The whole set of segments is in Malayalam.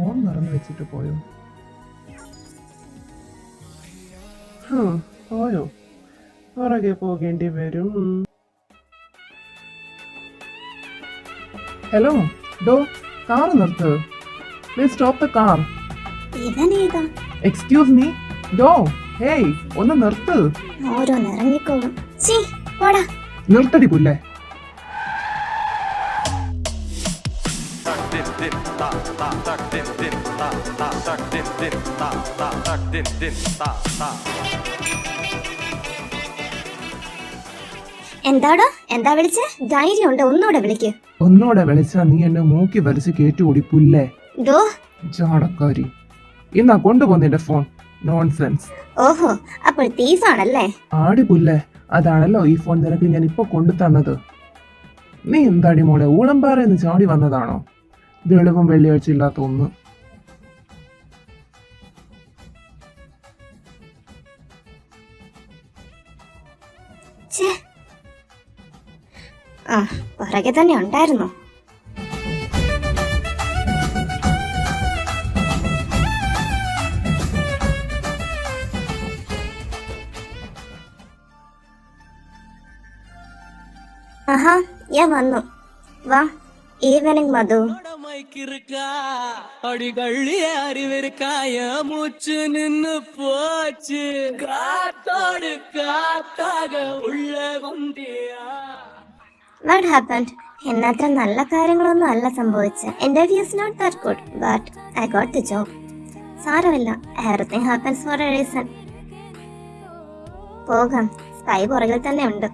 ഫോൺ മറന്നു വെച്ചിട്ട് പോയോ? പോയോ? പുറകെ പോകേണ്ടി വരും. ഹലോ, ഡോ, കാർ നിർത്ത്. Please stop the car. Excuse me, ഡോ, ഹേയ്, ഒന്ന് നിർത്ത്. നിർത്തടി പുല്ലേ. എന്താടോ, എന്താ വിളിച്ചേ? ധൈര്യമുണ്ട്, ഒന്നൂടെ വിളിക്ക്. ഒന്നൂടെ വിളിച്ചാ നീ എന്നെ മൂക്കി വരച്ച് കേറ്റുകൂടി പുല്ലേ. ചാടക്കാരി. ഇന്നാ കൊണ്ടുപോന്നിന്റെ ഫോൺ. നോൺസെൻസ്. ഓഹോ, അപ്പോൾ തീഫാണല്ലേ? ആടി പുല്ലേ, അതാണല്ലോ ഈ ഫോൺ നിനക്ക് ഞാൻ ഇപ്പൊ കൊണ്ടു തന്നത്. നീ എന്താടി മോളെ, ഊളംപാറയെന്ന് ചാടി വന്നതാണോ? വെളിവും വെള്ളിയാഴ്ച ഇല്ലാത്ത ഒന്ന്. പുറകെ തന്നെ ഉണ്ടായിരുന്നു. ആഹാ, ഞാൻ വന്നു. വാ. ഈവനിങ് മധു. മൂച്ചു നിന്ന് പോച്ച് കാത്തോട് കാത്താക ഉള്ള വണ്ടിയാ. What happened? എന്നത്ര നല്ല കാര്യങ്ങളൊന്നും അല്ല സംഭവിച്ചത്. Interview is not that good, but I got the job. സാരമില്ല, everything happens for a reason. പോകാം, സ്പൈ പുറകിൽ തന്നെ ഉണ്ട്.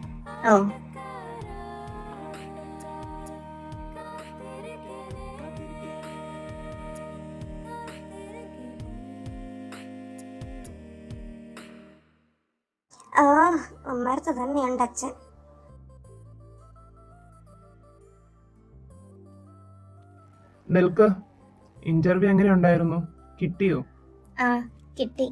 ഉമ്മർത്ത് തന്നെയുണ്ട് അച്ഛൻ. നിൽക്ക്. ഇന്റർവ്യൂ എങ്ങനെ ഉണ്ടായിരുന്നു? കിട്ടിയോ? കിട്ടി.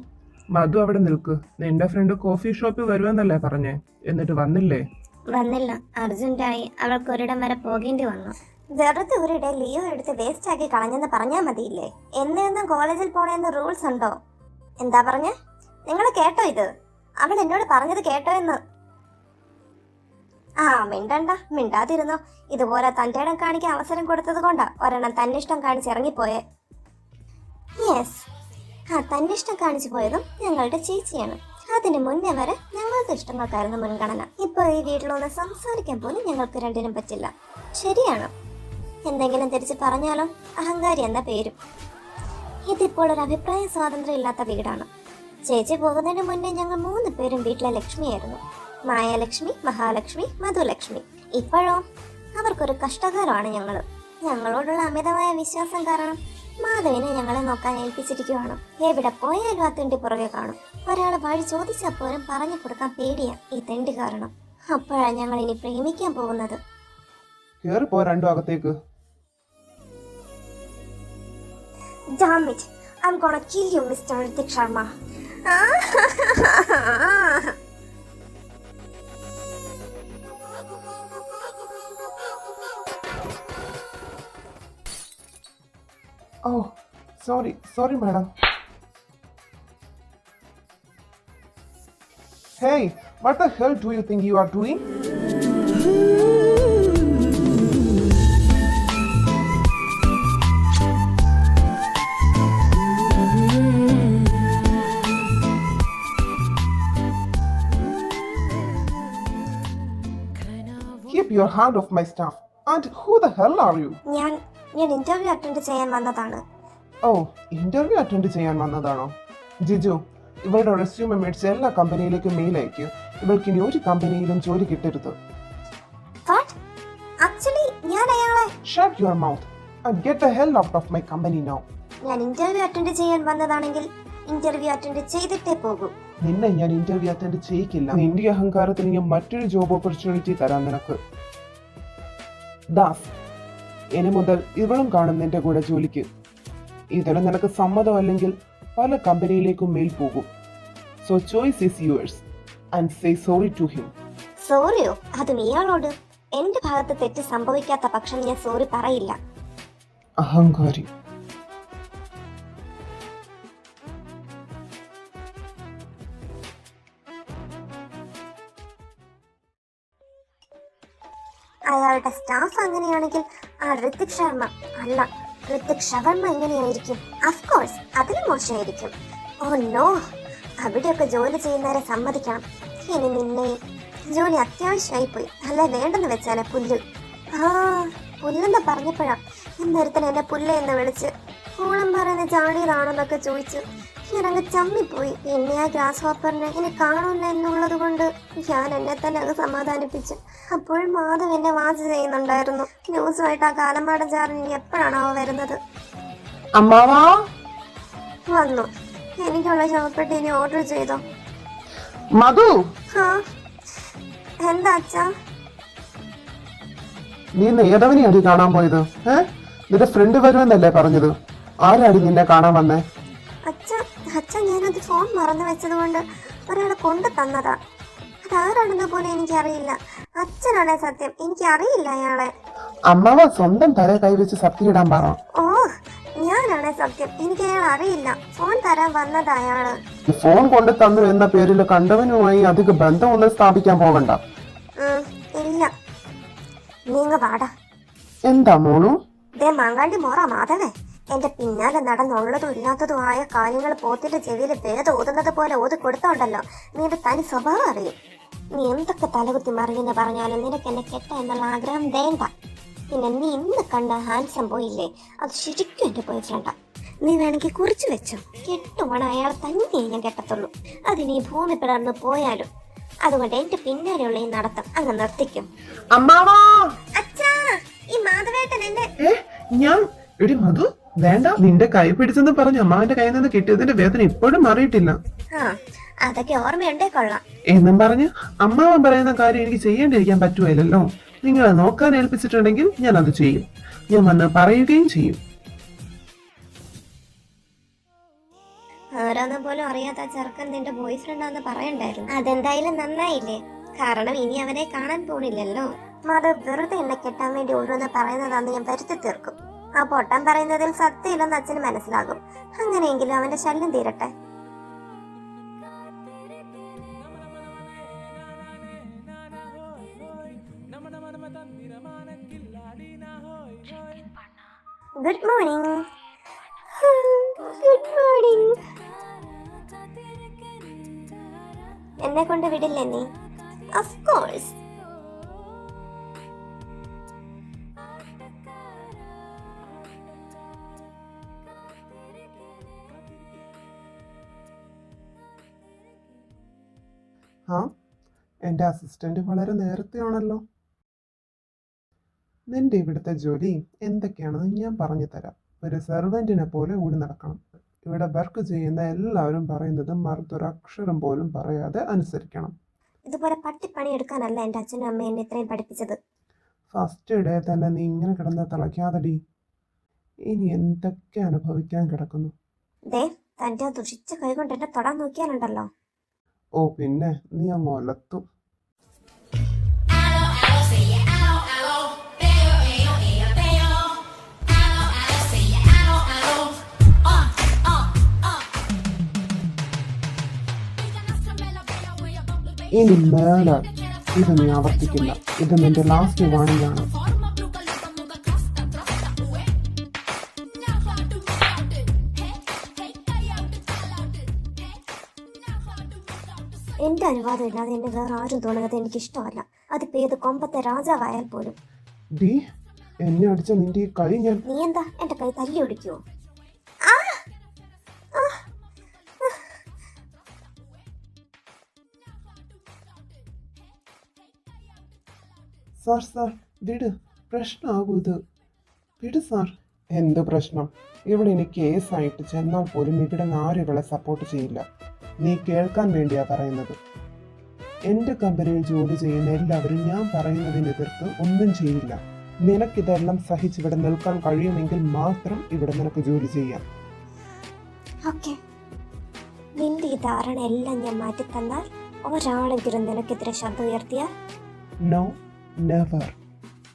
മധു അവിടെ നിൽക്ക്. നിന്റെ ഫ്രണ്ട് കോഫി ഷോപ്പിൽ വരുമെന്നല്ലേ പറഞ്ഞേ, എന്നിട്ട് വന്നില്ലേ? വന്നില്ല, അർജന്റായി. അവൾക്ക് ഒരിടം വരെ പോകേണ്ടി വന്നു. വെറുതെ ഒരിടെ ലീവ് എടുത്ത് വേസ്റ്റ് ആക്കി കളഞ്ഞെന്ന് പറഞ്ഞാൽ മതിയില്ലേ? എന്നും കോളേജിൽ പോണെന്ന് റൂൾസ് ഉണ്ടോ? എന്താ പറഞ്ഞേ? നിങ്ങൾ കേട്ടോ ഇത്? അവൾ എന്നോട് പറഞ്ഞത് കേട്ടോ എന്ന്? മിണ്ടണ്ട, മിണ്ടാതിരുന്നോ. ഇതുപോലെ തന്റെ ഇടം കാണിക്കാൻ അവസരം കൊടുത്തത് കൊണ്ടാ ഒരെണ്ണം തന്നെ ഇഷ്ടം കാണിച്ചിറങ്ങിപ്പോയെ. യെസ്, തന്നെ ഇഷ്ടം കാണിച്ചു പോയതും ഞങ്ങളുടെ ചേച്ചിയാണ്. അതിന് മുന്നേ വരെ ഞങ്ങൾക്ക് ഇഷ്ടങ്ങൾക്കായിരുന്നു മുൻഗണന. ഇപ്പൊ ഈ വീട്ടിലൊന്ന് സംസാരിക്കാൻ പോലും ഞങ്ങൾക്ക് രണ്ടിനും പറ്റില്ല. ശരിയാണ്. എന്തെങ്കിലും തിരിച്ച് പറഞ്ഞാലോ? അഹങ്കാരി എന്ന പേരും. ഇതിപ്പോൾ ഒരു അഭിപ്രായ സ്വാതന്ത്ര്യം ഇല്ലാത്ത വീടാണ്. ചേച്ചി പോകുന്നതിന് മുന്നേ ഞങ്ങൾ 3 പേരും വീട്ടിലെ ലക്ഷ്മിയായിരുന്നു. മായാലക്ഷ്മി, മഹാലക്ഷ്മി, മധുലക്ഷ്മി. ഇപ്പോഴോ അവർക്കൊരു കഷ്ടകാലമാണ് ഞങ്ങൾ. ഞങ്ങളോടുള്ള അമിതമായ വിശ്വാസം കാരണം മാധവിനെ ഞങ്ങളെ നോക്കാൻ ഏൽപ്പിച്ചിരിക്കുവാണ്. എവിടെ പോയാലും ആ തെണ്ടി പുറകെ കാണും. ഒരാൾ വഴി ചോദിച്ചാൽ പോലും പറഞ്ഞു കൊടുക്കാൻ പേടിയാ ഈ തെണ്ടി കാരണം. അപ്പോഴാണ് ഞങ്ങൾ ഇനി പ്രേമിക്കാൻ പോകുന്നത്. Damn it, I'm gonna kill you, Mr. Ritik Sharma. Oh, sorry madam. Hey, what the hell do you think you are doing? Keep your hand off my staff. And who the hell are you? ഞാൻ ഇന്റർവ്യൂ അറ്റൻഡ് ചെയ്യാൻ വന്നതാണ്. ഇന്റർവ്യൂ അറ്റൻഡ് ചെയ്യാൻ വന്നതാണോ? ജിജു, ഇവളുടെ റെസ്യൂമെ മേടിച്ച് എല്ലാ കമ്പനിയിലേക്കും മെയിൽ അയക്കുക. ഇവൾക്ക് ഇനി ഒരു കമ്പനിയിലും ജോലി കിട്ടരുത്. Shut your mouth and get the hell out of my company now. ഞാൻ ഇന്റർവ്യൂ അറ്റൻഡ് ചെയ്യാൻ വന്നതാണെങ്കിൽ ഇന്റർവ്യൂ അറ്റൻഡ് ചെയ്തിട്ടേ പോകൂ. നിന്നെ ഞാൻ ഇന്റർവ്യൂ അറ്റൻഡ് ചെയ്യിക്കില്ല. നിന്റെ അഹങ്കാരത്തിന് ഞാൻ മറ്റൊരു ജോബ് ഓപ്പർച്യൂണിറ്റി തരാം നിനക്ക്. ദാസ്, ഇനി മുതൽ ഇവളും കാണും നിന്റെ കൂടെ ജോലിക്ക്. ഇതിന് നിനക്ക് സമ്മതമല്ലെങ്കിൽ പല കമ്പനിയിലേക്കും മെയിൽ പോകും. So choice is yours and say sorry to him. സോറിയോ? അതും ഇയാളോട്? എന്റെ ഭാഗത്ത് തെറ്റ് സംഭവിക്കാത്ത പക്ഷം ഞാൻ സോറി പറയില്ല. അഹങ്കാരി. അയാളുടെ സ്റ്റാഫ് അങ്ങനെയാണെങ്കിൽ ആ ഋത്തിക് ശർമ്മ അല്ല, ഋത്തിക് ഷവർമ്മ എങ്ങനെയായിരിക്കും? അഫ്കോഴ്സ് അതിലും മോശമായിരിക്കും. ഓ നോ, അവിടെയൊക്കെ ജോലി ചെയ്യുന്നവരെ സമ്മതിക്കണം. ഇനി നിന്നെയും. ജോലി അത്യാവശ്യമായി പോയി, അല്ല വേണ്ടെന്ന് വെച്ചാലേ പുല്ല്. ആ പുല്ലെന്ന് പറഞ്ഞപ്പോഴാ ഇന്നൊരുത്തൻ എന്നെ പുല്ല എന്ന് വിളിച്ച് ഓളം പറയുന്ന ചാടിയതാണെന്നൊക്കെ ചോദിച്ചു. ഞാനങ്ങ് ചമ്മിപ്പോയി. പിന്നെ ആ ഗ്രാസ് ഹോപ്പറിനെ ഇനി കാണൂല എന്നുള്ളത് കൊണ്ട് ഞാൻ എന്നെ തന്നെ അത് സമാധാനിപ്പിച്ചു. അപ്പോൾ മാധവ് എന്നെ വാച്ച് ചെയ്യുന്നുണ്ടായിരുന്നു. ന്യൂസുമായിട്ട് ആ കാലമാടൻ ചാറിന് ഇനി എപ്പോഴാണോ വരുന്നത്? അമ്മാവാ വന്നു. എനിക്കുള്ള ശവപ്പെട്ടി ഇനി ഓർഡർ ചെയ്തോ? മധു, ആ എന്താ അച്ഛാ? നീ നേതവനെയാടി കാണാൻ പോയത്? നിന്റെ ഫ്രണ്ട് വരുമെന്നല്ലേ പറഞ്ഞത്? ആരാടി നിന്നെ കാണാൻ വന്നേ? അച്ഛൻ ഞാനത് ഫോൺ മറന്നു വെച്ചത് കൊണ്ട് ഒരാളെ കൊണ്ടു തന്നതാ. അതാരാണെന്ന് പോലും എനിക്കറിയില്ല. അച്ഛനാണേ സത്യം, എനിക്കറിയില്ല അയാളെ. അമ്മാവ സ്വന്തം തല കൈവച്ച് സത്യം ഇടാൻ പറ. ഓ ഞാനാണേ സത്യം, എനിക്ക് അയാൾ അറിയില്ല. ഫോൺ തരാൻ വന്നത് അയാള്. ഫോൺ കൊണ്ട് തന്നു എന്ന പേരിൽ കണ്ടവനുമായി അധിക ബന്ധമൊന്നും സ്ഥാപിക്കാൻ പോകണ്ട. ഇല്ല, നീങ്ങ വാടാ. എന്താ മോളു? ദേ മാങ്ങാണ്ടി മോറ മാധവേ, എന്റെ പിന്നാലെ നടന്നുള്ളതും ഇല്ലാത്തതുമായ കാര്യങ്ങൾ പോത്തിന്റെ ചെവിയിൽ വേദം ഓതുന്നത് പോലെ ഓതി കൊടുത്തോണ്ടല്ലോ നീന്റെ തനി സ്വഭാവം അറിയും. നീ എന്തൊക്കെ തലകുത്തി മറിഞ്ഞെന്ന് പറഞ്ഞാലും നിനക്ക് എന്നെ കെട്ട എന്നുള്ള ആഗ്രഹം വേണ്ട. പിന്നെ നീ ഇന്ന് കണ്ട ഹാൻസം പോയില്ലേ, അത് ശരിക്കും എന്റെ ബോയ് ഫ്രണ്ടാ. നീ വേണമെങ്കിൽ കുറിച്ചു വെച്ചോ, കെട്ടുമാണ് അയാൾ തന്നെ ഞാൻ കെട്ടത്തുള്ളൂ. അത് നീ ഭൂമി പിളർന്ന് പോയാലും. അതുകൊണ്ട് എന്റെ പിന്നാലെയുള്ള ഈ നടത്തം അങ്ങ് നിർത്തിക്കും. അമ്മാവാ, അച്ഛാ, ഈ മാധവേട്ടൻ എന്നെ ഞാൻ എടി മധു വേണ്ട, നിന്റെ കൈ പിടിച്ചെന്ന് പറഞ്ഞ് അമ്മാവന്റെ കയ്യിൽ നിന്ന് കിട്ടിയതിന്റെ വേദന ഇപ്പോഴും മാറിയിട്ടില്ല. അതൊക്കെ ഓർമ്മയുണ്ടേ കൊള്ളാം എന്നും പറഞ്ഞ് അമ്മാവൻ പറയുന്ന കാര്യം എനിക്ക് ചെയ്യേണ്ടിരിക്കാൻ പറ്റുമല്ലോ. നിങ്ങളെ നോക്കാൻ ഏൽപ്പിച്ചിട്ടുണ്ടെങ്കിൽ ഞാൻ അത് ചെയ്യും. ഞാൻ വന്ന് പറയുകയും ചെയ്യും. ആരാന്ന് പോലും അറിയാത്ത ചെറുക്കൻ നിന്റെ ബോയ് ഫ്രണ്ടാന്ന് പറയണ്ടായിരുന്നു. അതെന്തായാലും നന്നായില്ലേ, കാരണം ഇനി അവനെ കാണാൻ പോണില്ലല്ലോ. അത് വെറുതെ എന്നെ കെട്ടാൻ വേണ്ടി ഓരോന്ന് പറയുന്നതാന്ന് ഞാൻ വരുത്തി തീർക്കും. ആ പൊട്ടൻ പറയുന്നതിൽ സത്യമില്ലെന്ന് അച്ഛന് മനസ്സിലാകും. അങ്ങനെയെങ്കിലും അവന്റെ ശല്യം തീരട്ടെ. Good morning. Good morning. എന്നെ കൊണ്ട് വിടില്ലേ നീ? Of course. എന്റെ അസിസ്റ്റന്റ് വളരെ നേരത്തെയാണല്ലോ. നിന്റെ ഇവിടുത്തെ ജോലി എന്തൊക്കെയാണെന്ന് ഞാൻ പറഞ്ഞു തരാം. ഒരു സെർവൻറ്റിനെ പോലെ ഓടി നടക്കണം. ഇവിടെ വർക്ക് ചെയ്യുന്ന എല്ലാവരും പറയുന്നത് മറുത്തൊരക്ഷരം പോലും പറയാതെ അനുസരിക്കണം. ഇതുപോലെ പട്ടിപ്പണി എടുക്കാനല്ല എന്റെ അച്ഛനും അമ്മയും എന്നെ ഇത്രയും പഠിപ്പിച്ചത്. ഫസ്റ്റ് ഡേ തന്നെ നീ ഇങ്ങനെ കിടന്ന് തിളയ്ക്കാതടി. ഇനി എന്തൊക്കെ അനുഭവിക്കാൻ കിടക്കുന്നു. ദേ തന്റെ ദുഷിച്ച കൈ കൊണ്ട് എന്നെ തൊടാൻ നോക്കിയാലുണ്ടല്ലോ. ഓ പിന്നെ നീ അങ്ങ് ഒലത്തും. ഇനി മേലെ ഇത് നീ ആവർത്തിക്കില്ല. ഇത് നിന്റെ ലാസ്റ്റ് വാണിംഗ് ആണ്. എന്റെ അനുവാദം ഇല്ലാതെ എന്നെ വേറെ ആരും തോന്നുന്നത് എനിക്ക് ഇഷ്ടമല്ല. അതിപ്പോ ഏത് കൊമ്പത്തെ രാജാവായാൽ പോലും. ഡീ, എന്നെ അടിച്ച നിന്റെ ഈ കൈ ഞാൻ. നീ എന്താ എന്റെ കൈ തല്ലി ഒടിക്കുവോ? സാർ സാർ വിട്, പ്രശ്നമാകും ഇത്. വിട് സാർ. എന്ത് പ്രശ്നം? ഇവിടെ ഇനി കേസായിട്ട് ചെന്നാൽ പോലും ഇവിടെ ആരും ഇവളെ സപ്പോർട്ട് ചെയ്യില്ല. നീ കേൾക്കാൻ വേണ്ടിയാ പറയുന്നത്. എന്റെ കമ്പനിയിൽ ജോലി ചെയ്യുന്ന എല്ലാവരും ഞാൻ പറയുന്നതിന് എതിർത്ത് ഒന്നും ചെയ്യില്ല. നിനക്കിതെല്ലാം സഹിച്ചിവിടെ നിൽക്കാൻ കഴിയുമെങ്കിൽ മാത്രം ഇവിടെ നിനക്ക് ജോലി ചെയ്യാം. നിന്റെ ഈ ധാരണ എല്ലാം ഞാൻ മാറ്റി തന്നാൽ, ഒരാളെങ്കിലും നിനക്കെതിരെ ശബ്ദം ഉയർത്തിയാൽ? No, never.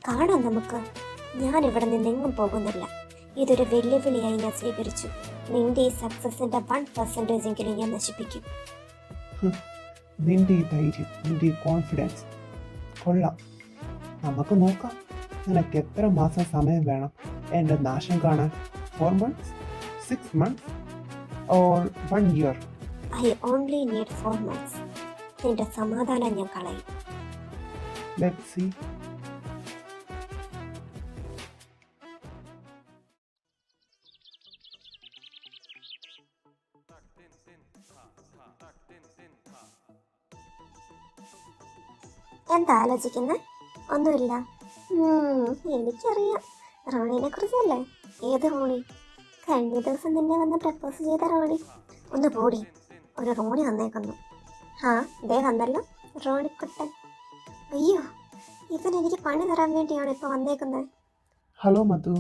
കാണാം നമുക്ക്. ഞാൻ ഇവിടെ നിന്നെങ്ങും പോകുന്നില്ല. ഇതൊരു വെല്ലുവിളിയായി ഞാൻ സ്വീകരിച്ചു. നിന്റെ ഈ സക്സസിന്റെ 1% എങ്കിലും ഞാൻ നശിപ്പിക്കും. നിന്റെ ഈ ധൈര്യം, നിന്റെ ഈ കോൺഫിഡൻസ് കൊള്ളാം. നമുക്ക് നോക്കാം. നിനക്ക് എത്ര മാസം സമയം വേണം എൻ്റെ നാശം കാണാൻ? 4 months, 6 months or 1 year? I only need 4 months. നിന്റെ സമാധാനം ഞാൻ കളയും. Let's see. എന്താ ആലോചിക്കുന്നത്? ഒന്നുമില്ല. എനിക്കറിയാം, റോണിനെ കുറിച്ചല്ലേ. ഏത് റോണി? കഴിഞ്ഞ ദിവസം നിന്നെ വന്ന് പ്രപ്പോസ് ചെയ്ത റോണി. ഒന്ന് പോടി, ഒരു റോണി വന്നേക്കുന്നു. ആ ദേ വന്നല്ലോ റോണിക്കുട്ടൻ. അയ്യോ, ഇവൻ എനിക്ക് പണി തരാൻ വേണ്ടിയാണ് ഇപ്പൊ വന്നേക്കുന്നത്. ഹലോ മധു.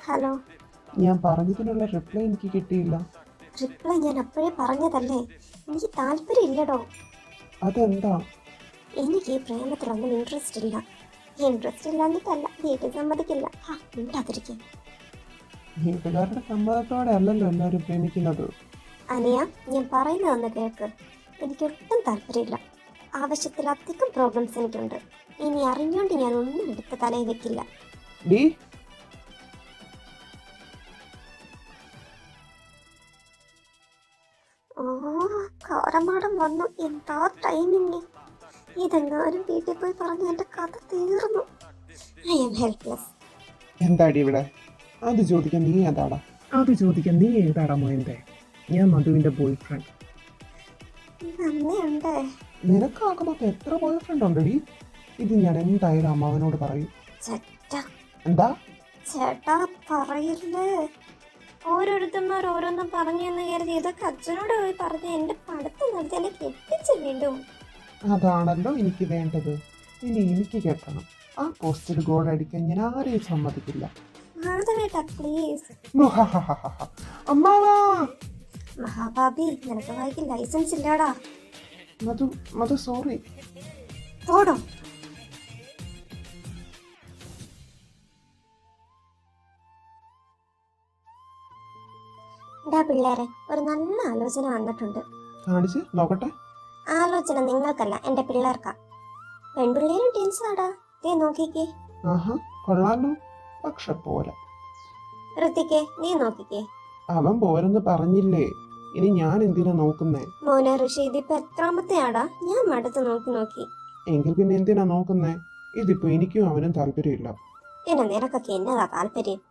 ഹലോ. ഞാൻ പറഞ്ഞതിനുള്ള റിപ്ലൈ എനിക്ക് കിട്ടിയില്ല. റിപ്ലൈ ഞാൻ അപ്പോഴേ പറഞ്ഞതല്ലേ, എനിക്ക് താല്പര്യമില്ലടോ. അതെന്താ? എനിക്ക് ഈ പ്രേമത്തിലൊന്നും ഇൻട്രസ്റ്റ് ഇല്ല. ഇൻട്രസ്റ്റ് ഇല്ലാഞ്ഞിട്ടല്ല, വീട്ടിൽ സമ്മതിക്കില്ല. മിണ്ടാതിരിക്കും. വീട്ടുകാരുടെ സമ്മതത്തോടെ അല്ലല്ലോ എല്ലാവരും പ്രേമിക്കുന്നത്. അനിയ, ഞാൻ പറയുന്നതൊന്ന് കേൾക്ക്. എനിക്കൊട്ടും താല്പര്യമില്ല. ആവശ്യത്തിലധികം പ്രോബ്ലംസ് എനിക്കുണ്ട്. ഇനി അറിഞ്ഞുകൊണ്ട് ഞാൻ ഒന്നും എടുത്ത് തലയിൽ വെക്കില്ല. ഡീ, ഓ, കാരമാടം വന്നു. എന്താ ടൈമിങ്! ഇതെങ്ങാനും വീട്ടിൽ പോയി പറഞ്ഞ് എൻ്റെ കഥ തീർന്നു. I am helpless. എന്താടി ഇവിടെ? അത് ചോദിക്കാൻ നീ ഏതാടാ? അത് ചോദിക്കാൻ നീ ഏതാടാ മോയന്തേ? ഞാൻ മധുവിന്റെ ബോയ് ഫ്രണ്ട്. നന്ദിയുണ്ട്. നിനക്കാകുമ്പോ എത്ര ബോയ് ഫ്രണ്ട് ഉണ്ടടി? ഇത് ഞാൻ എന്തായാലും അമ്മാവനോട് പറയും. ചേട്ടാ, എന്താ? ചേട്ടാ പറയില്ലേ. ഓരോരുത്തന്മാർ ഓരോന്നും പറഞ്ഞെന്ന് കരുതി ഇതൊക്കെ അച്ഛനോട് പോയി പറഞ്ഞ് എൻ്റെ പഠിത്തം നിർത്തി എന്നെ കെട്ടിച്ച് വീണ്ടും. അതാണല്ലോ എനിക്ക് വേണ്ടത്. ഇനി എനിക്ക് കേൾക്കണം. ആ പോസ്റ്റിൽ ഗോൾ അടിക്കാൻ ഞാൻ ആരെയും സമ്മതിക്കില്ല. മാധവേട്ടാ പ്ലീസ്. അമ്മാവാ. മഹാഭാബി, നിനക്ക് വായിക്ക് ലൈസൻസ് ഇല്ലാടാ. മധു സോറി. പോടോ. പിള്ളേരെ, ഒരു നല്ല ആലോചന വന്നിട്ടുണ്ട്. കാണിച്ച് നോക്കട്ടെ. ആലോചന നിങ്ങൾക്കല്ല, എൻ്റെ പിള്ളേർക്കാ. പെൺപിള്ളേരും ടീൻസാടാ. ദേ നോക്കിക്കേ. ആഹാ, കൊള്ളാലോ. പക്ഷെ പോരാ. ഋത്തിക്കേ, നീ നോക്കിക്കേ. അവൻ പോരെന്ന് പറഞ്ഞില്ലേ, ഇനി ഞാൻ എന്തിനാ നോക്കുന്നേ? മോനെ ഋഷി, ഇതിപ്പോ എത്രാമത്തെ ആടാ? ഞാൻ മടുത്ത് നോക്കി നോക്കി. എങ്കിൽ പിന്നെ എന്തിനാ നോക്കുന്നേ? ഇതിപ്പോ എനിക്കും അവനും താല്പര്യമില്ല. പിന്നെ നിനക്കൊക്കെ എന്നതാ താല്പര്യം?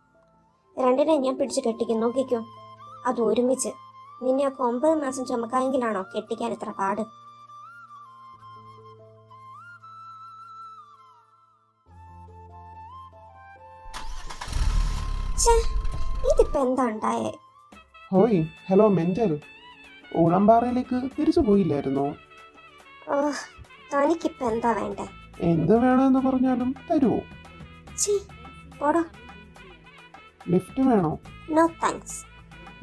രണ്ടിനെ ഞാൻ പിടിച്ച് കെട്ടിക്കും, നോക്കിക്കോ. അത് ഒരുമിച്ച്. നിന്നെയൊക്കെ 9 മാസം ചുമക്കാമെങ്കിലാണോ കെട്ടിക്കാൻ ഇത്ര പാട്? ഇതിപ്പോ എന്താ ഉണ്ടായേ? ഹോയ്, ഹലോ മെന്റൽ. ഊളംപാറയിലേക്ക് തിരിച്ചു പോയില്ലായിരുന്നോ? തനിക്കിപ്പോ എന്താ വേണ്ടേ? എന്ത് വേണമെന്ന് പറഞ്ഞാലും തരുമോ? പോടോ. ലിഫ്റ്റ് വേണോ? No thanks.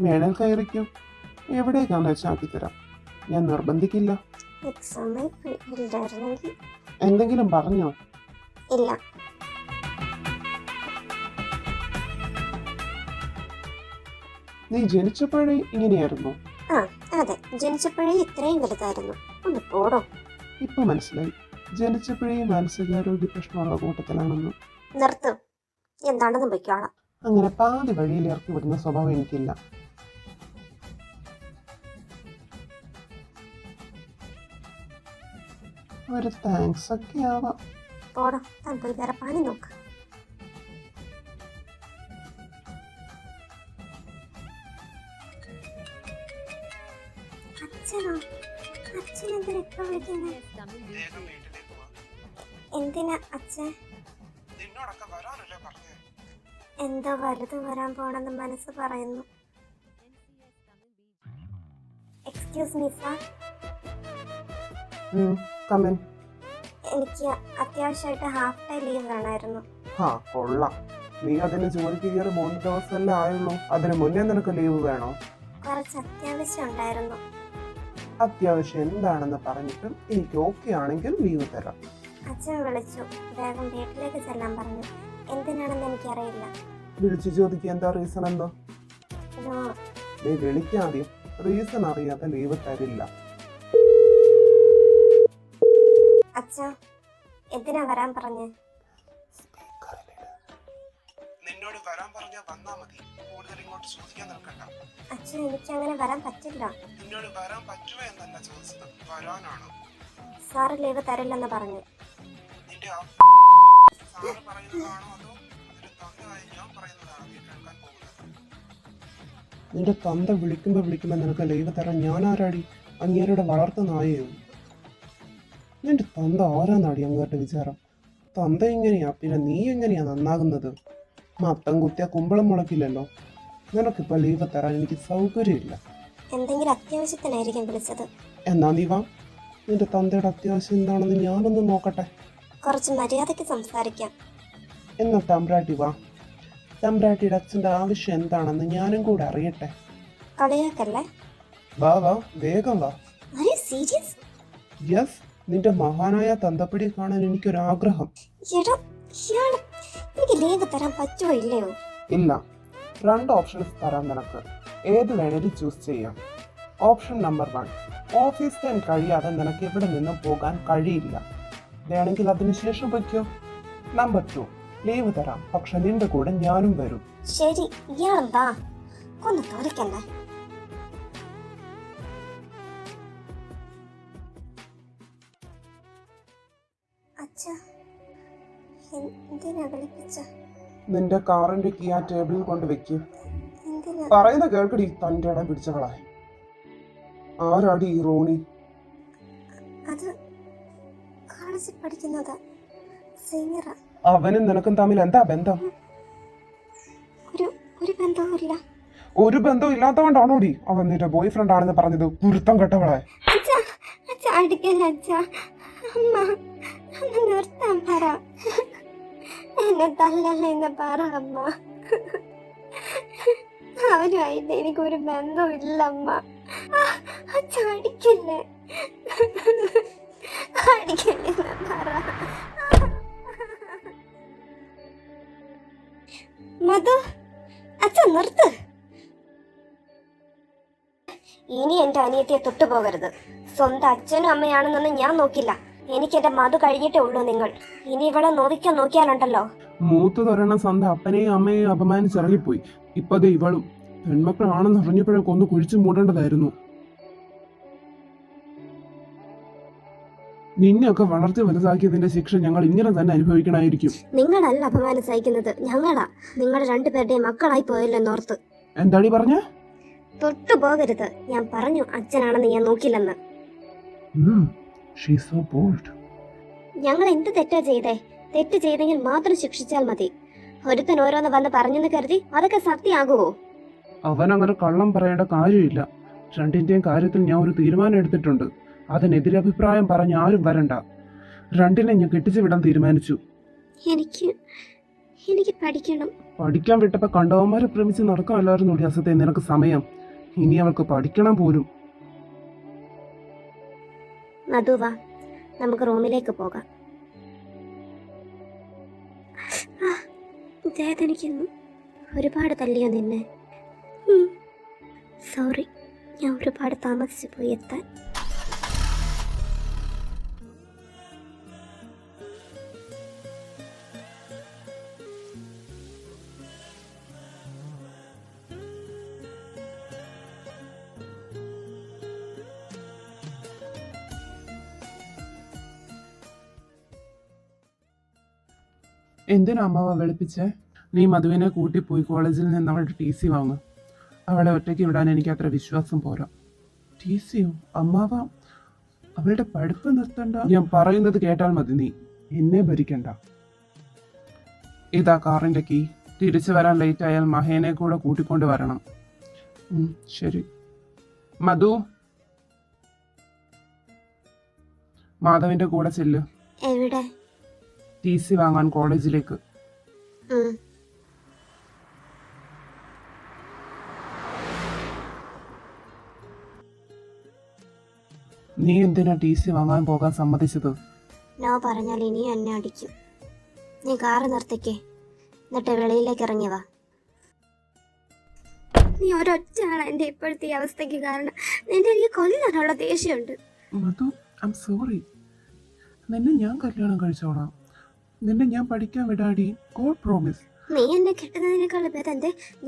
വേണേൽ കയറിക്കും. എവിടേക്കാന്ന് വെച്ചാൽ ആക്കി തരാം. ഞാൻ നിർബന്ധിക്കില്ല. എക്സാമിൽ എന്തെങ്കിലും പറഞ്ഞോ? ഇല്ല. നീ ജനിച്ചപ്പോഴേ ഇങ്ങനെയായിരുന്നു? അതെ, ജനിച്ചപ്പോഴേ ഇത്രയും വലുതായിരുന്നു. ഒന്ന് പോടോ. ഇപ്പൊ മനസ്സിലായി, ജനിച്ചപ്പോഴേ മാനസികാരോഗ്യ പ്രശ്നമുള്ള കൂട്ടത്തിലാണെന്ന്. നിർത്തും. എന്താണെന്ന് പൊയ്ക്കോളാം. അങ്ങനെ പാതി വഴിയിൽ ഇറക്കി വിടുന്ന സ്വഭാവം എനിക്കില്ല. ഒരു താങ്ക്സ് ഒക്കെ ആവാം. പോടോ, താൻ പോയി വേറെ പണി നോക്ക്. എന്തിനാ അച്ഛൻ? എന്തോ വലുത് വരാൻ പോണെന്ന് മനസ്സ് പറയുന്നു. Excuse me sir. എനിക്ക് അത്യാവശ്യമായിട്ട് ഹാഫ് ഡേ ലീവ് വേണമായിരുന്നു. കൊള്ളാം. നീ അതിന് ജോലിക്ക് കയറി 3 ദിവസമല്ലേ ആയുള്ളൂ. അതിന് മുന്നേ നിനക്ക് ലീവ് വേണോ? കുറച്ച് അത്യാവശ്യം ഉണ്ടായിരുന്നു. അത്യാവശ്യം എന്താണെന്ന് പറഞ്ഞിട്ടും എനിക്ക് ഓക്കെ ആണെങ്കിൽ ലീവ് തരാം. അച്ഛൻ വിളിച്ചു, വേഗം വീട്ടിലേക്ക് ചെല്ലാൻ പറഞ്ഞു. എന്തിനാണെന്ന് എനിക്കറിയില്ല. വിളിച്ചു ചോദിക്കുക എന്താ റീസൺ എന്തോ? നീ വിളിക്കാദ്യം. റീസൺ അറിയാതെ ലീവ് തരില്ല. അച്ഛാ, എന്തിനാ വരാൻ പറഞ്ഞ്? നിന്നോട് വരാൻ പറഞ്ഞാ വന്നാ മതി, കൂടുതൽ ഇങ്ങോട്ട് ചോദിക്കാൻ നിൽക്കണ്ട. അച്ഛൻ എനിക്ക് അങ്ങനെ വരാൻ പറ്റില്ല. നിന്നോട് വരാൻ പറ്റുമോ എന്നല്ല ചോദിച്ചത്, വരാനാണ്. സാറ് ലീവ് തരില്ലെന്ന് പറഞ്ഞു. നിന്റെ സാറ് പറയുന്നതാണോ അതോ നിന്റെ തന്തയായി ഞാൻ പറയുന്നതാണോ നീ കേൾക്കാൻ പോകുന്നത്? നിന്റെ തന്ത വിളിക്കുമ്പോ നിനക്ക് ലീവ് തരാൻ ഞാൻ ആരാടി? അങ്ങേരുടെ വളർത്ത നായയോ? നിന്റെ തന്ത ആരാന്നാടി അങ്ങോട്ട് വിചാരം? തന്ത ഇങ്ങനെയാ, പിന്നെ നീ എങ്ങനെയാ നന്നാകുന്നത്? മത്തം കുത്തിയ കുമ്പളം മുളക്കില്ലല്ലോ. നിനക്കിപ്പോ ലീവ് തരാൻ എനിക്ക് സൗകര്യമില്ല. എന്തെങ്കിലും അത്യാവശ്യത്തിനായിരിക്കും വിളിച്ചത്. എന്നാ നീ വാ, നിന്റെ തന്തയുടെ അത്യാവശ്യം എന്താണെന്ന് ഞാനൊന്ന് നോക്കട്ടെ. കുറച്ച് മര്യാദയ്ക്ക് സംസാരിക്കാം. എന്നാ തമ്പ്രാട്ടി വാ, തമ്പ്രാട്ടിയുടെ അച്ഛൻ്റെ ആവശ്യം എന്താണെന്ന് ഞാനും കൂടെ അറിയട്ടെ. കളിയാക്കല്ലേ? വാ വാ, വേഗം വാ. സീരിയസ്? യെസ്, നിന്റെ മഹാനായ തന്തപ്പടി കാണാൻ എനിക്കൊരാഗ്രഹം. എനിക്ക് ലീവ് തരാൻ പറ്റുമോ ഇല്ലയോ? ഇല്ല, 2 ഓപ്ഷൻസ് തരാൻ നിനക്ക്. ഏത് വേണേലും ചൂസ് ചെയ്യാം. ഓപ്ഷൻ നമ്പർ 1, ഓഫീസ് ടൈം കഴിയാതെ നിനക്ക് ഇവിടെ നിന്നും പോകാൻ കഴിയില്ല. വേണമെങ്കിൽ അതിനുശേഷം വയ്ക്കോ. നമ്പർ 2, ലീവ് തരാം, പക്ഷെ നിന്റെ കൂടെ ഞാനും വരും. ശരി, ഇയാളെന്താ ഒന്ന് തോന്നിക്കണ്ടേ? അച്ഛാ, എന്തിനാ വിളിപ്പിച്ച? നിന്റെ കാറിന്റെ കീ ആ ടേബിളിൽ കൊണ്ട് വെക്ക്. എന്തിനാ? പറയുന്ന കേൾക്കടി, തന്റെ ഇടം പിടിച്ചവളെ. ആരാടി ഈ റോണി? അത് കോളേജിൽ പഠിക്കുന്നതാ, സീനിയറാ. അവനും നിനക്കും തമ്മിൽ എന്താ ബന്ധം? ഒരു ബന്ധവുമില്ല. ഒരു ബന്ധവും ഇല്ലാത്തതുകൊണ്ടാണോടി അവൻ നിന്റെ ബോയ് ഫ്രണ്ട് ആണെന്ന് പറഞ്ഞത്? കുരുത്തം കെട്ടവളെ. അച്ഛാ, അച്ഛാ അടിക്കല്ല അച്ഛാ. അമ്മ ഒന്ന് നിർത്താൻ പറ. എന്നെ തല്ലല്ലെന്ന് പറ അമ്മ. അവരുമായിട്ട് എനിക്കൊരു ബന്ധമില്ല അമ്മ. അച്ഛ അടിക്കല്ലേ, അടിക്കല്ലെന്ന് പറ. മധു, അച്ഛ നിർത്ത്. ഇനി എന്റെ അനിയത്തിയെ തൊട്ടുപോകരുത്. സ്വന്തം അച്ഛനും അമ്മയാണെന്നൊന്നും ഞാൻ നോക്കില്ല. എനിക്ക് എന്റെ മധു കഴിഞ്ഞിട്ടേ ഉള്ളൂ നിങ്ങൾ. ഇനി ഇവളെ നോവിക്കാൻ നോക്കിയാലുണ്ടല്ലോ. മൂത്തതൊരെണ്ണം സ്വന്തം അപ്പനെയും അമ്മയെയും അപമാനിച്ചിറങ്ങിപ്പോയി. ഇപ്പതേ ഇവളും. പെൺമക്കളാണെന്ന് അറിഞ്ഞപ്പോഴൊക്കെ ഒന്ന് കുഴിച്ചു മൂടേണ്ടതായിരുന്നു. നിന്നെയൊക്കെ വളർത്തി വലുതാക്കിയതിന്റെ ശിക്ഷ ഞങ്ങൾ ഇങ്ങനെ തന്നെ അനുഭവിക്കണമായിരിക്കും. നിങ്ങളല്ല അപമാനം സഹിക്കുന്നത്, ഞങ്ങളാ. നിങ്ങളുടെ രണ്ടുപേരുടെയും മക്കളായി പോയല്ലോന്നോർത്ത്. എന്താടി പറഞ്ഞ? തൊട്ടുപോകരുത്. ഞാൻ പറഞ്ഞു അച്ഛനാണെന്ന് ഞാൻ നോക്കില്ലെന്ന്. ഞങ്ങൾ എന്ത് തെറ്റാ ചെയ്തേ? തെറ്റ് ചെയ്തെങ്കിൽ മാത്രം ശിക്ഷിച്ചാൽ മതി. ഒരുത്തൻ ഓരോന്ന് വന്ന് പറഞ്ഞെന്ന് കരുതി അതൊക്കെ സത്യമാകുമോ? അവൻ അങ്ങനെ കള്ളം പറയേണ്ട കാര്യമില്ല. രണ്ടിന്റെയും കാര്യത്തിൽ ഞാൻ ഒരു തീരുമാനം എടുത്തിട്ടുണ്ട്. അതിനെതിരഭിപ്രായം പറഞ്ഞ് ആരും വരണ്ട. രണ്ടിനെ ഞാൻ കെട്ടിച്ചു വിടാൻ തീരുമാനിച്ചു. എനിക്ക് പഠിക്കണം. പഠിക്കാൻ വിട്ടപ്പോ കണ്ടവന്മാരെ പ്രേമിച്ച് നടക്കാമല്ലായിരുന്നു അസത്തെ നിനക്ക് സമയം. ഇനി അവൾക്ക് പഠിക്കണം പോലും. മധുവാ, നമുക്ക് റൂമിലേക്ക് പോകാം. വേദനിക്കുന്നു. ഒരുപാട് തല്ലിയോ നിന്നെ? സോറി, ഞാൻ ഒരുപാട് താമസിച്ചു പോയി എത്താൻ. എന്തിനാ അമ്മാവ വെളുപ്പിച്ചേ? നീ മധുവിനെ കൂട്ടിപ്പോയി കോളേജിൽ നിന്ന് അവളുടെ TC വാങ്ങും. അവളെ ഒറ്റയ്ക്ക് വിടാൻ എനിക്ക് അത്ര വിശ്വാസം പോരാ. TCയോ? അമ്മാവ, അവളുടെ പഠിപ്പ് നിർത്തണ്ട. ഞാൻ പറയുന്നത് കേട്ടാൽ മതി, നീ എന്നെ ഭരിക്കണ്ട. ഇതാ കാറിന്റെ കീ. തിരിച്ചു വരാൻ ലേറ്റ് ആയാൽ മഹേനെ കൂടെ കൂട്ടിക്കൊണ്ട് വരണം. ശരി. മധു, മാധവിന്റെ കൂടെ ചെല്ല്. എവിടെ? TC വാങ്ങാൻ കോളേജിലേക്ക്. നീ എന്തിനാ TC വാങ്ങാൻ പോകാൻ സമ്മതിച്ചത്? നോ പറഞ്ഞാൽ ഇനി എന്നെ അടിക്കും. നീ കാറ് നിർത്തിക്കേ, എന്നിട്ട് വെളിയിലേക്ക് ഇറങ്ങി വാ. നീ ഒരൊറ്റ ആളാ എന്റെ ഇപ്പോഴത്തെ അവസ്ഥയ്ക്ക് കാരണം. നിന്നെ എനിക്ക് കൊല്ലാനുള്ള ദേഷ്യമുണ്ട്. മധു, ഐ ആം സോറി. നിന്നെ ഞാൻ കല്യാണം കഴിച്ചോളാം. നിന്നെ ഞാൻ പഠിക്കാൻ വിടാടി. God promise. നീ എന്നെ കിട്ടുന്നതിനേക്കാൾ ഭേദം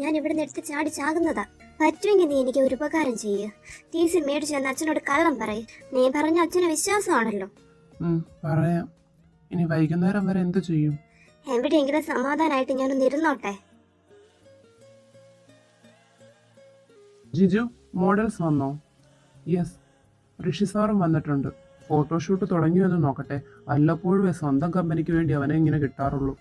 ഞാൻ ഇവിടെ നിന്ന് എടുത്ത് ചാടി ചാകുന്നതാ. പറ്റുമെങ്കിൽ നീ എനിക്ക് ഒരു ഉപകാരം ചെയ്യുക. ടി സി മേടിച്ചു എന്ന് അച്ഛനോട് കള്ളം പറയും. നീ പറഞ്ഞ അച്ഛന് വിശ്വാസമാണല്ലോ. പറയാം. ഇനി വൈകുന്നേരം വരെ എന്ത് ചെയ്യും? എവിടെയെങ്കിലും സമാധാനമായിട്ട് ഞാനൊന്ന് ഇരുന്നോട്ടെ. ജിജു, മോഡൽസ് വന്നോ? യെസ്, ഋഷി സാറും വന്നിട്ടുണ്ട്. ഫോട്ടോഷൂട്ട് തുടങ്ങിയോ എന്ന് നോക്കട്ടെ. വല്ലപ്പോഴും സ്വന്തം കമ്പനിക്ക് വേണ്ടി അവനെ ഇങ്ങനെ കിട്ടാറുള്ളൂ.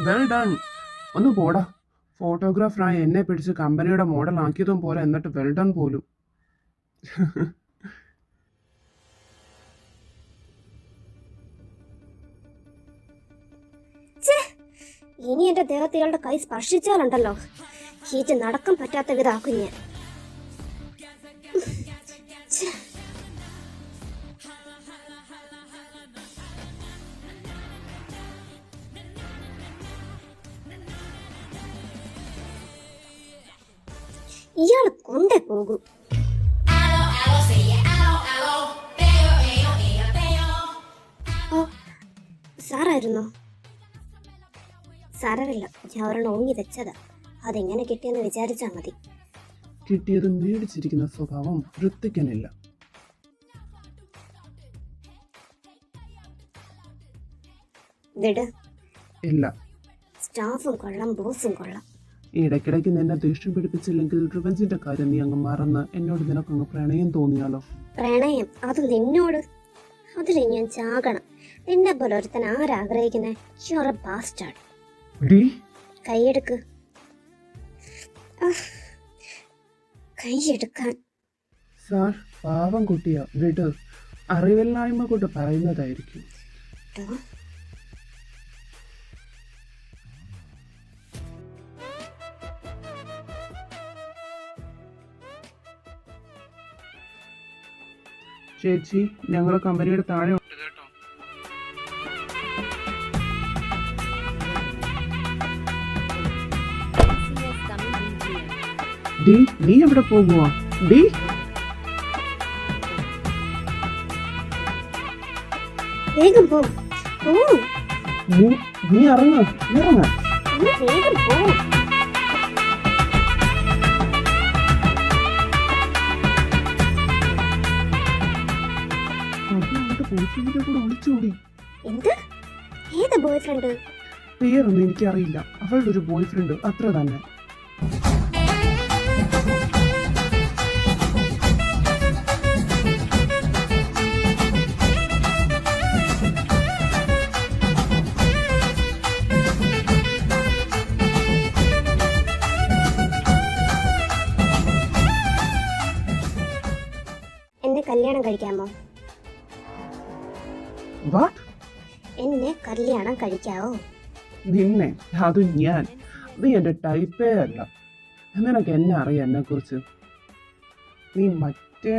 Well done. ഒന്ന് പോടാ. ഫോട്ടോഗ്രാഫറായി എന്നെ പിടിച്ച് കമ്പനിയുടെ മോഡൽ ആക്കിയതും പോലെ, എന്നിട്ട് വെൽ ഡൺ പോലും. ഇനി എന്റെ ദേഹത്തികളുടെ കൈ സ്പർശിച്ചാലുണ്ടല്ലോ, ഹീറ്റ് നടക്കാൻ പറ്റാത്ത വിധാക്കും ഞാൻ. ഇയാള് കൊണ്ടേ പോകും. ഓ, സാറായിരുന്നോ? സാരമില്ല, ഞാൻ ഒരെണ്ണം ഓങ്ങി വെച്ചതാ. അതെങ്ങനെ കിട്ടിയെന്ന് വിചാരിച്ചാ മതി. കിട്ടിയതും മേടിച്ചിരിക്കുന്ന സ്വഭാവം ഋത്തിക്കനില്ല. വിട്. ഇല്ല. സ്റ്റാഫും കൊള്ളാം, ബോസും കൊള്ളാം. ഇടയ്ക്കിടയ്ക്ക് നിന്നെ ദേഷ്യം പിടിപ്പിച്ചില്ലെങ്കിൽ റിവഞ്ചിന്റെ കാര്യം നീ അങ്ങ് മറന്ന് എന്നോട് നിനക്കങ്ങ് പ്രണയം തോന്നിയാലോ? പ്രണയം? അത് നിന്നോട്? അതിൽ ഞാൻ ചാകണം. നിന്നെ പോലെ ഒരുത്തൻ ആരാഗ്രഹിക്കുന്നേ? You're a bastard. കൈയെടുക്ക്. കൈയെടുക്കാൻ. സാർ, പാവം കുട്ടിയാ, വിട്. അറിവില്ലായ്മ കൊണ്ട് പറയുന്നതായിരിക്കും. ചേച്ചി, ഞങ്ങള് കമ്പനിയുടെ താഴെ ഉണ്ട് കേട്ടോ. ഡി, നീ എവിടെ പോകുവാ? ഡി, വേഗം പോ. നീ ഇറങ്ങ. വേഗം പോ. ബോയ്ഫ്രണ്ടിന്റെ കൂടെ ഒളിച്ചോടി. എന്ത്? ഏത് ബോയ് ഫ്രണ്ട്? പേരൊന്നും എനിക്കറിയില്ല. അവളുടെ ഒരു ബോയ് ഫ്രണ്ട്, അത്ര തന്നെ. എന്നെ കല്യാണം കഴിക്കാമോ? വാട്ട്? എന്നെ കല്യാണം കഴിക്കാവോ? നിന്നെ? അത് ഞാൻ? നീ എന്റെ ടൈപ്പേ അല്ല. നിനക്ക് എന്നെ അറിയാം എന്നെ കുറിച്ച്. നീ മറ്റേ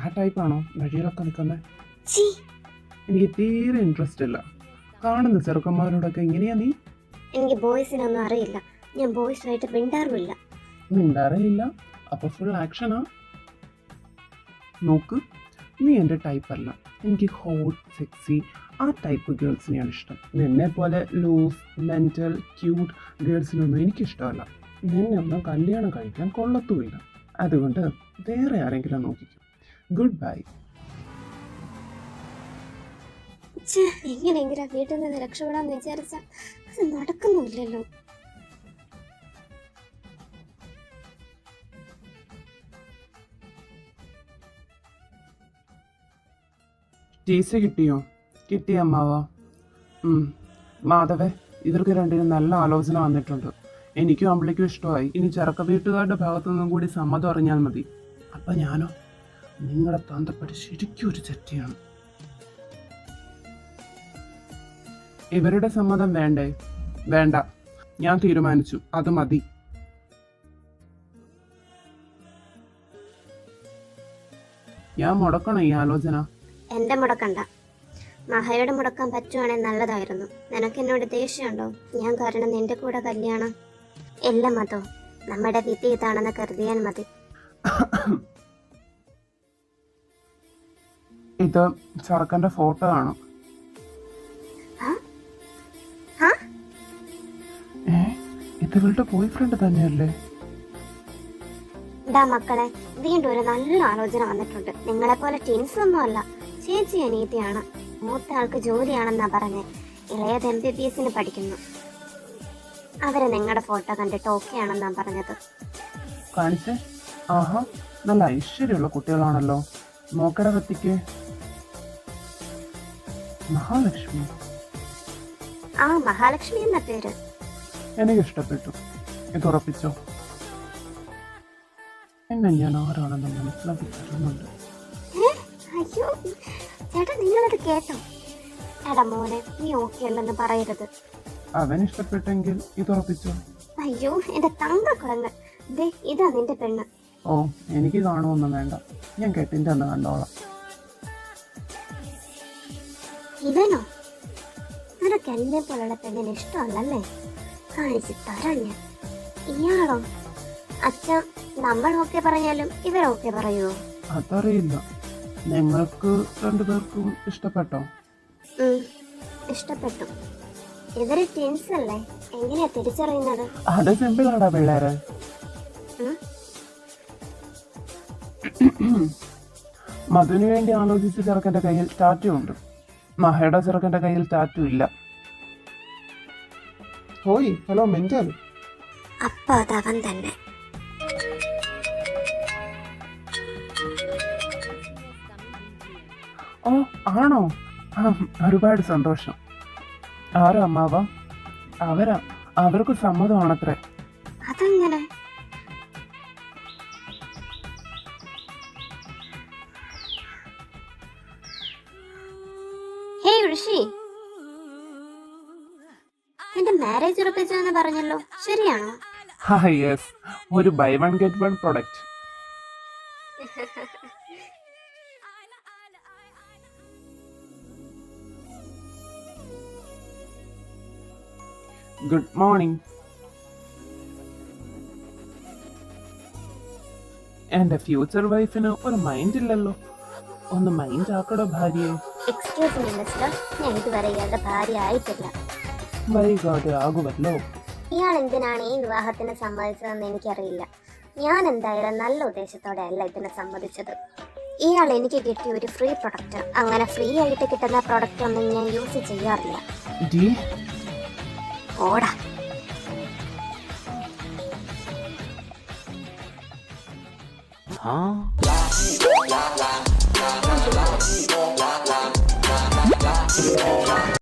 ആ ടൈപ്പാണോ വഴിയിലൊക്കെ നിൽക്കുന്നത്? എനിക്ക് തീരെ ഇൻട്രസ്റ്റ് ഇല്ല. കാണുന്ന ചെറുക്കന്മാരോടൊക്കെ എങ്ങനെയാ നീ? എനിക്ക് ബോയ്സിനൊന്നും അറിയില്ല. ഞാൻ ബോയ്സുമായിട്ട് മിണ്ടാറുമില്ല. മിണ്ടാറില്ല? അപ്പൊ ഫുൾ ആക്ഷനാ? നോക്ക്, നീ എൻ്റെ ടൈപ്പ് അല്ല. എനിക്ക് ഹോട്ട്, സെക്സി ആ ടൈപ്പ് ഗേൾസിനെയാണ് ഇഷ്ടം. നിന്നെ പോലെ ലൂസ്, മെന്റൽ, ക്യൂട്ട് ഗേൾസിനൊന്നും എനിക്കിഷ്ടമല്ല. നിന്നെ ഒന്നും കല്യാണം കഴിക്കാൻ കൊള്ളത്തുമില്ല. അതുകൊണ്ട് വേറെ ആരെങ്കിലും നോക്കിക്കും. Good bye. എങ്ങനെയെങ്കിലും വീട്ടിൽ നിന്ന് രക്ഷപ്പെടാന്ന് വിചാരിച്ച അത് നടക്കുന്നില്ലല്ലോ. ടീസി കിട്ടിയോ? കിട്ടിയ അമ്മാവാ. മാധവേ, ഇവർക്ക് രണ്ടിനും നല്ല ആലോചന വന്നിട്ടുണ്ട്. എനിക്കും അമ്പിളിക്കും ഇഷ്ടമായി. ഇനി ചെറുക്ക വീട്ടുകാരുടെ ഭാഗത്തു നിന്നും കൂടി സമ്മതം അറിഞ്ഞാൽ മതി. അപ്പം ഞാനോ? നിങ്ങളുടെ തന്തപ്പടി ശരിക്കും ഒരു ചെറ്റിയാണ്. ഇവരുടെ സമ്മതം വേണ്ടേ? വേണ്ട, ഞാൻ തീരുമാനിച്ചു, അത് മതി. ഞാൻ മുടക്കണോ ഈ ആലോചന? എൻ്റെ മുടക്കണ്ട. മഹയുടെ മുടക്കാൻ പറ്റുവാണെങ്കിൽ നല്ലതായിരുന്നു. നിനക്ക് എന്നോട് ദേഷ്യമുണ്ടോ? ഞാൻ കാരണം നിന്റെ കൂടെ കല്യാണം? ഇല്ല മതോ, നമ്മുടെ വിധി ഇതാണെന്ന് കരുതിയാൽ മതി. ഇത് ചെറുക്കന്റെ ഫോട്ടോ ആണ്. ആ? ആ? ഇത് ഇവളുടെ ബോയ് ഫ്രണ്ട് തന്നെയല്ലേ? ഇതാ മക്കളെ, വീണ്ടും ഒരു നല്ല ആലോചന വന്നിട്ടുണ്ട്. നിങ്ങളെപ്പോലെ ടിൻസ് ഒന്നും അല്ല, ചേച്ചി അനീതിയാണ്. മൂത്ത ആൾക്ക് ജോലിയാണെന്നാ പറഞ്ഞ്, ഇളയത് MBBS പഠിക്കുന്നു. അവര് നിങ്ങളുടെ ഫോട്ടോ കണ്ടിട്ട് ഓക്കെ ആണെന്നാ പറഞ്ഞത്. കാണിച്ചേ. ആഹാ, നല്ല ഐശ്വര്യമുള്ള കുട്ടികളാണല്ലോ. നോക്കട കത്തിക്ക്. മഹാലക്ഷ്മി. ആ, മഹാലക്ഷ്മി എന്ന പേര്. എനിക്ക് ഇഷ്ടപ്പെട്ടു. ഇത് ഉറപ്പിച്ചോ? എന്നെ ഞാൻ ആരാണെന്ന് മനസ്സിലാക്കി തരുന്നുണ്ട്. അയ്യോ ചേട്ടാ, നിങ്ങളത് കേട്ടോ? എടാ മോനെ, നീ ഓക്കെ അല്ലെന്ന് പറയരുത്. അവൻ ഇഷ്ടപ്പെട്ടെങ്കിൽ ഇത് ഉറപ്പിച്ചോ? അയ്യോ എന്റെ തങ്കക്കുറങ്ങൾ, ദേ ഇതാ നിന്റെ പെണ്ണ്. ഓ, എനിക്ക് കാണുമൊന്നും വേണ്ട. ഞാൻ കെട്ടിന്റെ അന്ന് കണ്ടോളാം. ഇവനോ? നിനക്ക് എന്നെ പോലുള്ള പെണ്ണിന് ഇഷ്ടമല്ലല്ലേ? കാണിച്ചു തരാം ഞാൻ. ഇയാളോ? അച്ഛ, നമ്മൾ ഓക്കെ പറഞ്ഞാലും ഇവരൊക്കെ പറയുമോ? അതറിയില്ല. നിങ്ങൾക്ക് രണ്ടുപേർക്കും ഇഷ്ടപ്പെട്ടോ? ഇഷ്ടപ്പെട്ടു. ഇവര് ടിൻസ് അല്ലേ? എങ്ങനെയാ തിരിച്ചറിയുന്നത്? അത് സിമ്പിളാടാ പിള്ളേരെ. മധുവിന് വേണ്ടി ആലോചിച്ച ചെറുക്കന്റെ കയ്യിൽ ടാറ്റു ഉണ്ട്. മഹയുടെ ചെറുക്കന്റെ കയ്യിൽ ടാറ്റു ഇല്ല. ഹോയ്, ഹലോ മെന്റൽ. അപ്പൊ അതവൻ തന്നെ. ഓ, ആണോ? ഒരുപാട് സന്തോഷം. ആരാ അമ്മാവ? അവർക്ക് സമ്മതമാണത്രേ. അതെങ്ങനെ? ഹേ ഋഷി, എന്റെ മാരേജ് ഉറപ്പിച്ചെന്ന് പറഞ്ഞല്ലോ, ശരിയാണോ? യെസ്, ഒരു buy one get one product. Good morning. എന്റെ ഫ്യൂച്ചർ വൈഫിന് ഒരു മൈൻഡ് ഇല്ലല്ലോ. ഒന്ന് മൈൻഡ് ആക്കടോ ഭാര്യയെ. എക്സ്ക്യൂസ് മീ മിസ്റ്റർ, ഞാൻ ഇതുവരെ ഇയാളുടെ ഭാര്യ ആയിട്ടില്ല. വൈകാതെ ആകുമല്ലോ. ഇയാൾ എന്തിനാണ് ഈ വിവാഹത്തിന് സമ്മതിച്ചതെന്ന് എനിക്കറിയില്ല. ഞാൻ എന്തായാലും നല്ല ഉദ്ദേശത്തോടെ അല്ല ഇതിനെ സമ്മതിച്ചത്. ഇയാൾ എനിക്ക് കിട്ടിയ ഒരു ഫ്രീ പ്രൊഡക്റ്റ്. അങ്ങനെ ഫ്രീ ആയിട്ട് കിട്ടുന്ന പ്രൊഡക്റ്റ് ഒന്നും ഞാൻ യൂസ് ചെയ്യാറില്ല. ഓടാ. Huh?